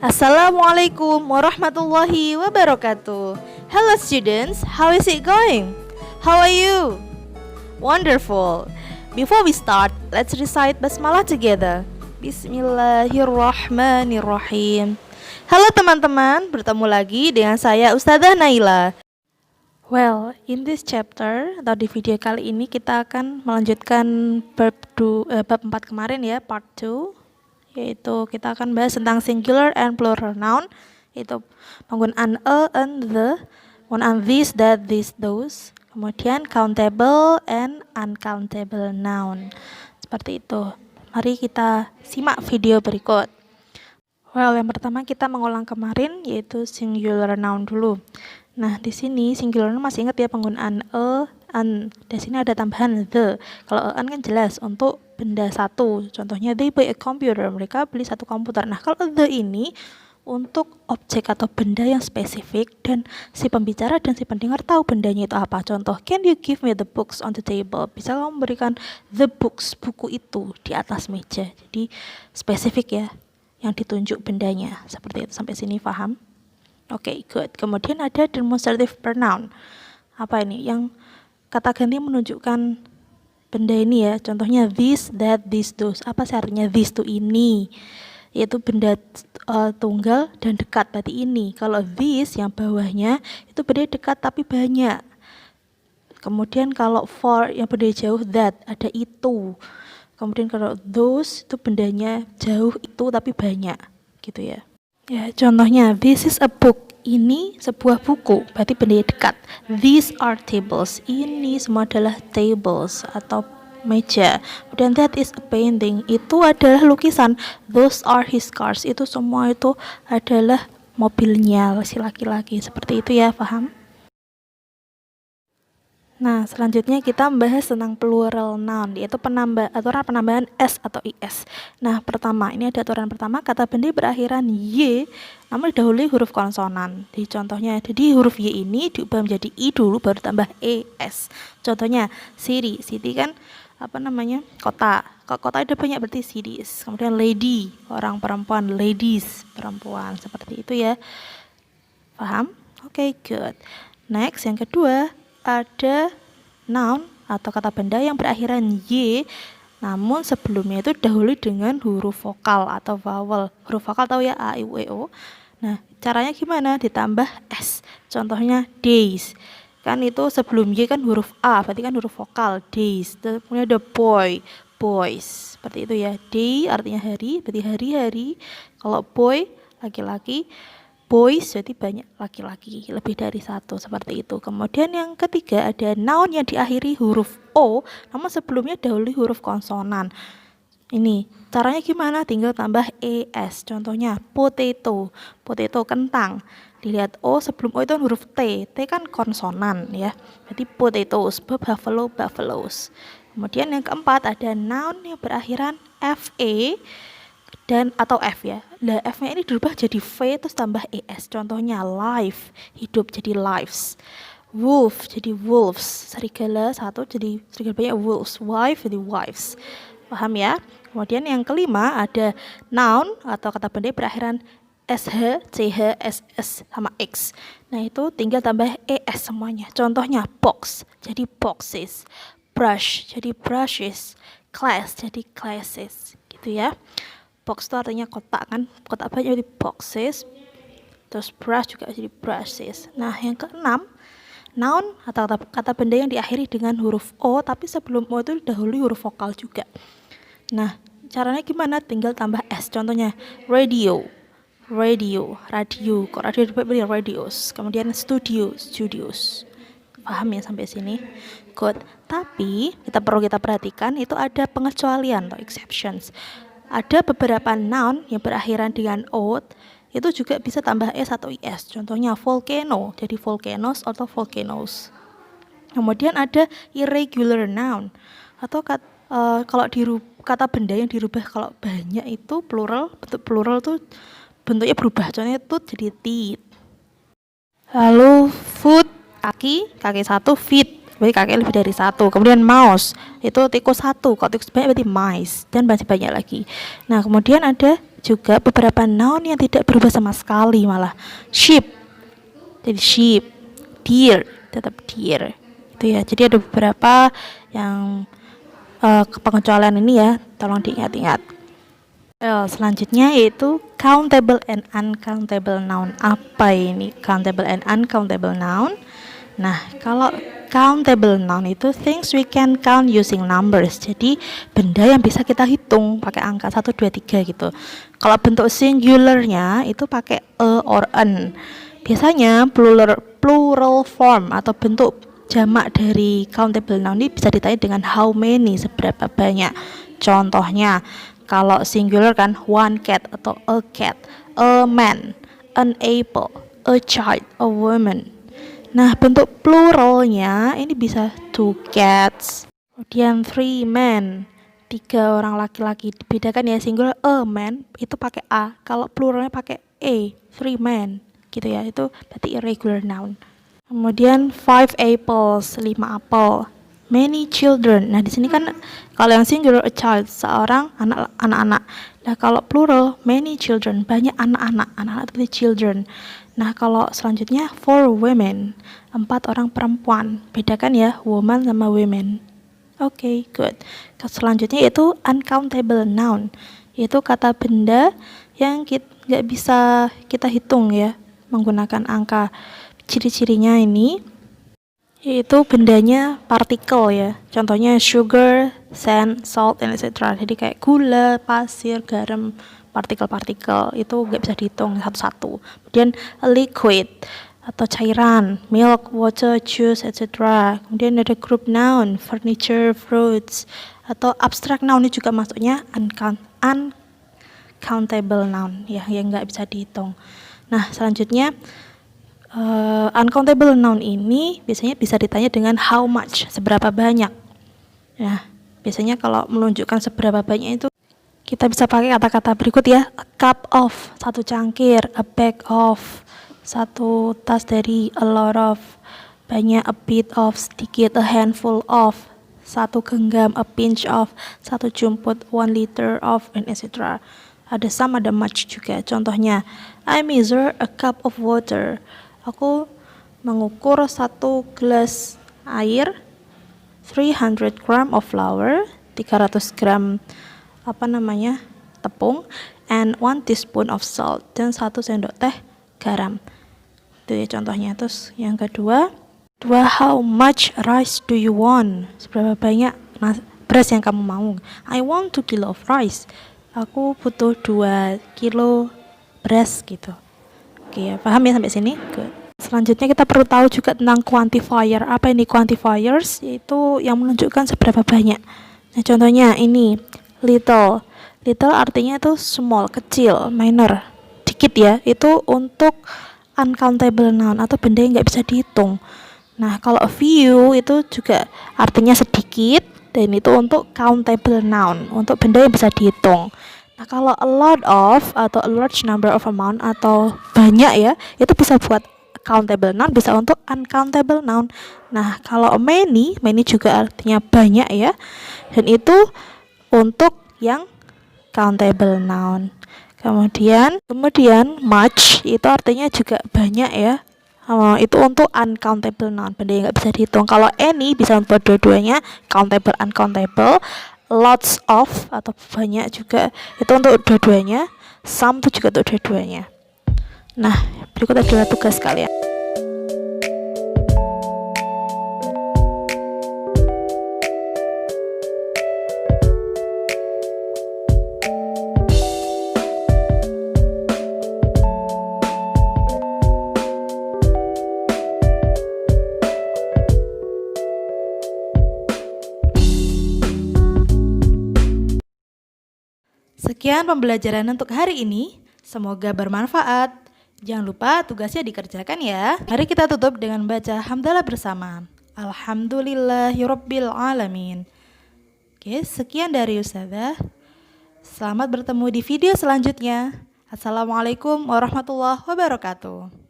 Assalamualaikum warahmatullahi wabarakatuh. Hello students, how is it going? How are you? Wonderful. Before we start, let's recite basmalah together. Bismillahirrahmanirrahim. Halo teman-teman, bertemu lagi dengan saya Ustazah Naila. Well, in this chapter atau di video kali ini kita akan melanjutkan bab 4 kemarin ya, part 2. Yaitu kita akan bahas tentang singular and plural noun, yaitu penggunaan a and the, penggunaan this, that, this, those, kemudian countable and uncountable noun. Seperti itu. Mari kita simak video berikut. Well, yang pertama kita mengulang kemarin yaitu singular noun dulu. Nah, di sini singular noun masih ingat ya penggunaan a, an. Di sini ada tambahan the. Kalau an kan jelas untuk benda satu. Contohnya they buy a computer, mereka beli satu komputer. Nah, kalau the ini untuk objek atau benda yang spesifik dan si pembicara dan si pendengar tahu bendanya itu apa. Contoh, can you give me the books on the table? Bisa kamu memberikan the books, buku itu di atas meja. Jadi spesifik ya yang ditunjuk bendanya. Seperti itu, sampai sini paham? Oke, good. Kemudian ada demonstrative pronoun. Apa ini? Yang kata ganti menunjukkan benda ini ya. Contohnya this, that, this, those. Apa sih artinya this to ini? Yaitu benda tunggal dan dekat. Berarti ini. Kalau this yang bawahnya itu benda dekat tapi banyak. Kemudian kalau for yang benda jauh, that ada itu. Kemudian kalau those itu bendanya jauh itu tapi banyak. Gitu ya. Ya, contohnya this is a book. Ini sebuah buku, berarti benda dekat. These are tables. Ini semua adalah tables atau meja. Kemudian that is a painting. Itu adalah lukisan. Those are his cars. Itu semua itu adalah mobilnya si laki-laki. Seperti itu ya, paham? Nah, selanjutnya kita membahas tentang plural noun, yaitu aturan penambahan s atau is. Nah, pertama, ini ada aturan pertama, kata benda berakhiran y, namun didahului huruf konsonan. Di contohnya, jadi huruf y ini diubah menjadi i dulu, baru tambah es. Contohnya, city kan kota. Kalau kota ada banyak berarti cities. Kemudian lady, orang perempuan, ladies, perempuan. Seperti itu ya. Paham? Oke, good. Next, yang kedua, ada noun atau kata benda yang berakhiran y, namun sebelumnya itu dahului dengan huruf vokal atau vowel. Huruf vokal tahu ya, a, i, u, e, o. Nah, caranya gimana? Ditambah s. Contohnya days. Kan itu sebelum y kan huruf a, berarti kan huruf vokal, days. Kemudian ada boy, boys. Seperti itu ya. Day artinya hari, berarti hari-hari. Kalau boy, laki-laki. Boys berarti banyak laki-laki, lebih dari satu, seperti itu. Kemudian yang ketiga ada noun yang diakhiri huruf o, namun sebelumnya dahului huruf konsonan. Ini caranya gimana? Tinggal tambah es. Contohnya potato, potato kentang. Dilihat o sebelum o itu huruf t kan konsonan ya. Berarti potatoes, buffalo, buffaloes. Kemudian yang keempat ada noun yang berakhiran fa dan atau f ya. Nah, f-nya ini dirubah jadi v terus tambah es. Contohnya life, hidup jadi lives. Wolf jadi wolves, serigala satu jadi serigala banyak, wolves. Wife jadi wives. Paham ya? Kemudian yang kelima ada noun atau kata benda berakhiran sh, ch, ss sama x. Nah, itu tinggal tambah es semuanya. Contohnya box jadi boxes, brush jadi brushes, class jadi classes. Gitu ya. Box itu artinya kotak kan, kotak banyak jadi boxes, terus brush juga jadi brushes. Nah, yang keenam, noun atau kata benda yang diakhiri dengan huruf o, tapi sebelum o itu dahului huruf vokal juga. Nah, caranya gimana? Tinggal tambah s. Contohnya radio, radio, radio. Kok radio dibuat radios. Kemudian studio, studios. Paham ya sampai sini? Good. Tapi perlu kita perhatikan itu ada pengecualian atau exceptions. Ada beberapa noun yang berakhiran dengan o itu juga bisa tambah s atau is. Contohnya volcano jadi volcanoes atau volcanoes. Kemudian ada irregular noun atau kalau kata benda yang dirubah kalau banyak itu plural, bentuk plural tuh bentuknya berubah. Contohnya itu jadi teeth. Lalu foot, kaki satu, feet berarti kakek lebih dari satu. Kemudian mouse itu tikus satu, kalau tikus banyak berarti mice, dan masih banyak lagi. Nah kemudian ada juga beberapa noun yang tidak berubah sama sekali malah. Sheep jadi sheep, deer tetap deer, itu ya. Jadi ada beberapa yang pengecualian ini ya, tolong diingat-ingat. Selanjutnya yaitu countable and uncountable noun. Apa ini countable and uncountable noun? Nah, kalau countable noun itu things we can count using numbers. Jadi benda yang bisa kita hitung pakai angka 1, 2, 3 gitu. Kalau bentuk singularnya itu pakai a or an. Biasanya plural form atau bentuk jamak dari countable noun ini bisa ditanya dengan how many, seberapa banyak. Contohnya kalau singular kan one cat atau a cat, a man, an apple, a child, a woman. Nah bentuk pluralnya ini bisa two cats, kemudian three men, 3 orang laki-laki. Dibedakan ya, singular a man itu pakai a, kalau pluralnya pakai a, three men gitu ya, itu berarti irregular noun. Kemudian 5 apples, 5 apel. Many children. Nah, di sini kan kalau yang singular a child, seorang anak-anak. Nah, kalau plural many children, banyak anak-anak. Anak-anak itu children. Nah, kalau selanjutnya 4 women, 4 orang perempuan. Bedakan ya woman sama women. Oke, good. Selanjutnya itu uncountable noun. Yaitu kata benda yang nggak bisa kita hitung ya menggunakan angka. Ciri-cirinya ini yaitu bendanya partikel ya. Contohnya sugar, sand, salt, and etc. Jadi kayak gula, pasir, garam, partikel-partikel itu nggak bisa dihitung satu-satu. Kemudian liquid atau cairan, milk, water, juice, etc. Kemudian ada group noun, furniture, fruits, atau abstract noun ini juga masuknya uncountable noun ya, yang nggak bisa dihitung. Nah selanjutnya uncountable noun ini biasanya bisa ditanya dengan how much, seberapa banyak. Nah, biasanya kalau menunjukkan seberapa banyak itu kita bisa pakai kata-kata berikut ya. A cup of, 1 cangkir. A bag of, 1 tas dari. A lot of, banyak. A bit of, sedikit. A handful of, 1 genggam. A pinch of, 1 jumput. 1 liter of, and etc. Ada some, ada much juga. Contohnya, I measure a cup of water. Aku mengukur 1 gelas air, 300 gram of flour, 300 gram tepung, and 1 teaspoon of salt, dan 1 sendok teh garam. Itu ya contohnya. Terus yang kedua, how much rice do you want? Seberapa banyak beras yang kamu mau? I want 2 kilo of rice. Aku butuh 2 kilo beras gitu. Oke ya, paham ya sampai sini? Good. Selanjutnya kita perlu tahu juga tentang quantifier. Apa ini quantifiers? Yaitu yang menunjukkan seberapa banyak. Nah, contohnya ini little. Little artinya itu small, kecil, minor, dikit ya. Itu untuk uncountable noun atau benda yang nggak bisa dihitung. Nah, kalau few itu juga artinya sedikit, dan itu untuk countable noun, untuk benda yang bisa dihitung. Nah, kalau a lot of atau a large number of amount atau banyak ya, itu bisa buat countable noun, bisa untuk uncountable noun. Nah, kalau many juga artinya banyak ya, dan itu untuk yang countable noun. Kemudian much itu artinya juga banyak ya. Itu untuk uncountable noun, benda yang nggak bisa dihitung. Kalau any bisa untuk dua-duanya, countable, uncountable. Lots of atau banyak juga itu untuk dua-duanya. Some itu juga untuk dua-duanya. Nah, berikut adalah tugas kalian. Sekian pembelajaran untuk hari ini. Semoga bermanfaat. Jangan lupa tugasnya dikerjakan ya. Mari kita tutup dengan baca hamdalah bersama. Alhamdulillahirabbil alamin. Oke, sekian dari Ustazah. Selamat bertemu di video selanjutnya. Assalamualaikum warahmatullahi wabarakatuh.